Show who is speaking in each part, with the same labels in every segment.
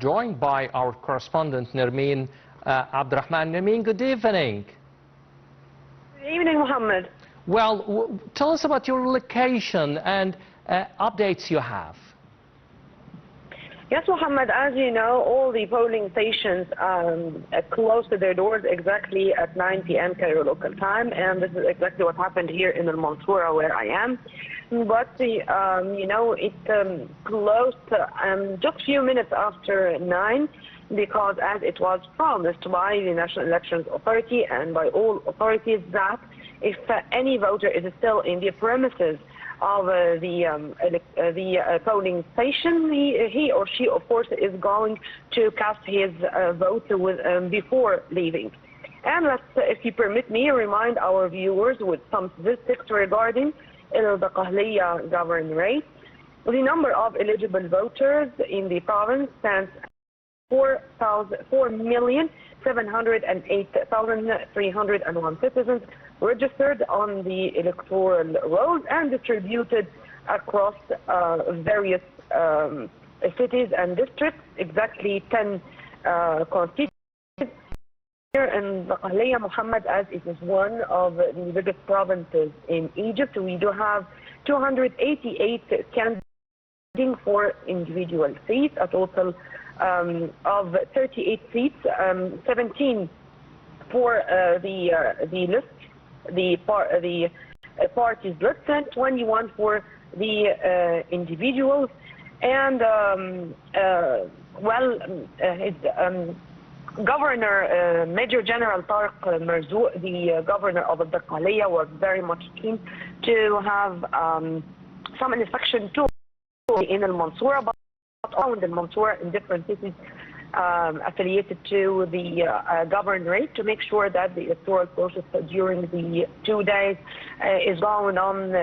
Speaker 1: joined by our correspondent Nermine Rahman. Nermine, good evening.
Speaker 2: Good evening, Mohammed.
Speaker 1: Well, tell us about your location and updates you have.
Speaker 2: Yes, Mohammed, as you know, all the polling stations closed their doors exactly at 9 p.m. Cairo local time, and this is exactly what happened here in Al Mansoura, where I am. But it closed just a few minutes after 9, because as it was promised by the National Elections Authority and by all authorities that if any voter is still in the premises of the polling station, he or she, of course, is going to cast his vote before leaving. And let's, if you permit me, remind our viewers with some statistics regarding the Qahliya governorate. The number of eligible voters in the province stands at 4,708,301 citizens registered on the electoral rolls and distributed across various cities and districts, exactly 10 constituencies. Here in the Qahliya, Mohammed, as it is one of the biggest provinces in Egypt, we do have 288 candidates for individual seats, a total of 38 seats, 17 for the list, the party's list, and 21 for the individuals. And Governor Major General Tariq Marzouk, the governor of the Qahliya, was very much keen to have some inspection too in Al Mansoura, but around Al Mansoura in different cities affiliated to the governorate, to make sure that the electoral process during the 2 days is going on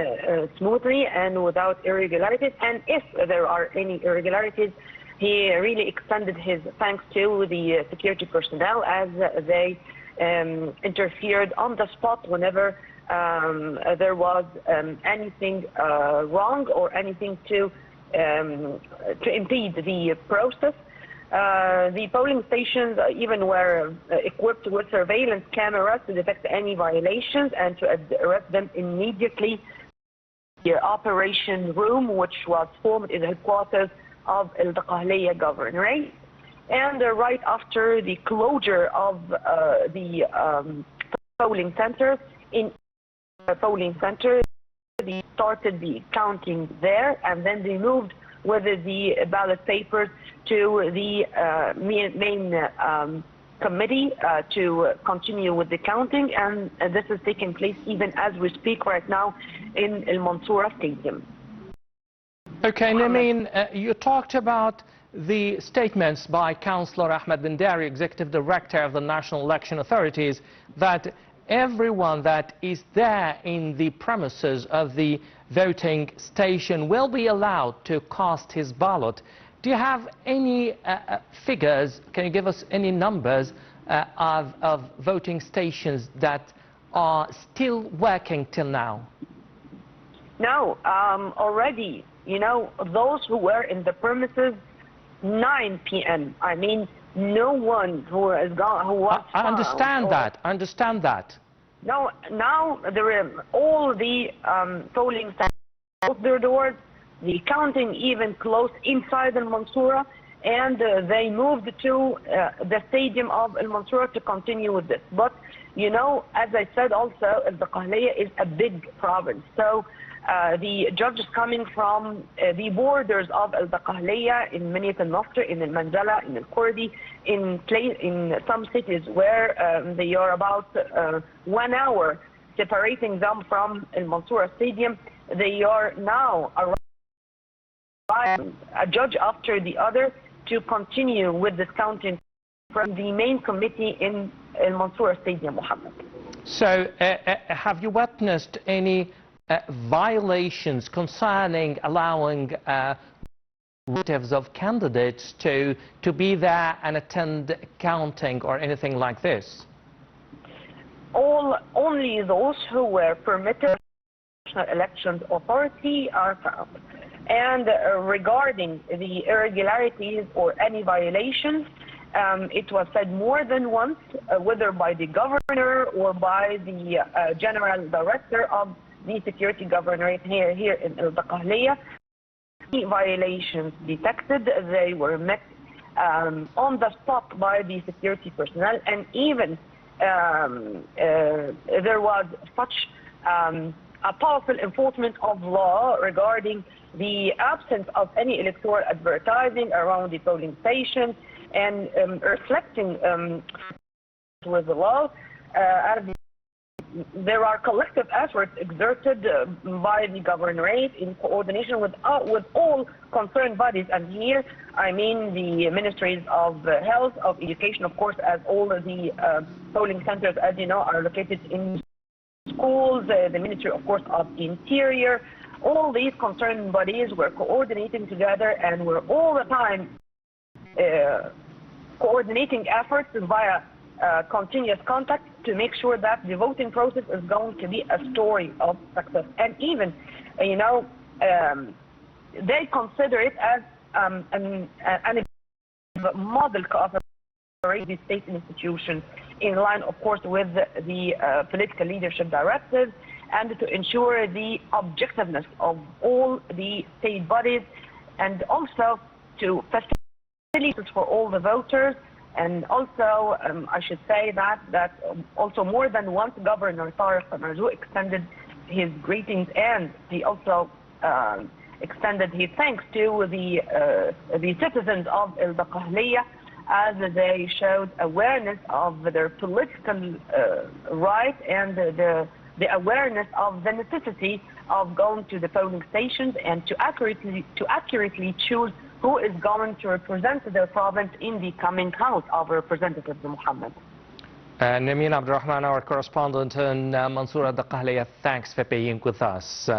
Speaker 2: smoothly and without irregularities. And if there are any irregularities, he really extended his thanks to the security personnel, as they interfered on the spot whenever there was anything wrong or anything to impede the process. The polling stations even were equipped with surveillance cameras to detect any violations and to arrest them immediately. The operation room, which was formed in the headquarters of the Qahliya governorate, and right after the closure of the polling centers, they started the counting there, and then they moved with the ballot papers to the main committee to continue with the counting, and this is taking place even as we speak right now in Al Mansoura Stadium.
Speaker 1: Okay, Nermine, you talked about the statements by Councillor Ahmed bin Dari, Executive Director of the National Election Authorities, that everyone that is there in the premises of the voting station will be allowed to cast his ballot. Do you have any figures, can you give us any numbers of voting stations that are still working till now?
Speaker 2: No, already, you know, those who were in the premises 9 p.m. I mean, no one who has gone, who was
Speaker 1: I understand that. I understand that.
Speaker 2: No, now all the polling stations closed their doors. The counting even closed inside Al Mansoura, and they moved to the stadium of Al Mansoura to continue with this. But you know, as I said, also the Qahliya is a big province, so the judges coming from the borders of the Qahliya, in Miniyat al-Nasr, in al-Manzala, in al-Kurdi, in some cities where they are about 1 hour separating them from Al Mansoura Stadium, they are now arriving a judge after the other to continue with this counting from the main committee in Al Mansoura Stadium, Mohammed.
Speaker 1: So have you witnessed any violations concerning allowing relatives of candidates to be there and attend counting or anything like this?
Speaker 2: Only those who were permitted by the National Elections Authority are found. And regarding the irregularities or any violations, it was said more than once, whether by the governor or by the general director of the security governorate here in Al-Daqahliya. Violations detected, they were met on the spot by the security personnel, and even there was such a powerful enforcement of law regarding the absence of any electoral advertising around the polling stations, and reflecting with the law. There are collective efforts exerted by the governorate in coordination with all concerned bodies, and here I mean the ministries of health, of education, of course, as all of the polling centers, as you know, are located in schools, the Ministry, of course, of Interior. All these concerned bodies were coordinating together, and were all the time coordinating efforts via continuous contact to make sure that the voting process is going to be a story of success. And even, you know, they consider it as a model cooperation with state institutions, in line, of course, with the political leadership directives, and to ensure the objectiveness of all the state bodies, and also to facilitate for all the voters. And also, I should say that also more than once Governor Tariq Marzouk extended his greetings, and he also extended his thanks to the citizens of Al-Daqahliya, as they showed awareness of their political right, and the awareness of the necessity of going to the polling stations and to accurately choose who is going to represent their province in the coming House of Representatives, Muhammad.
Speaker 1: Nermine, Abdel, our correspondent in Mansoura, Daqahliya, thanks for being with us.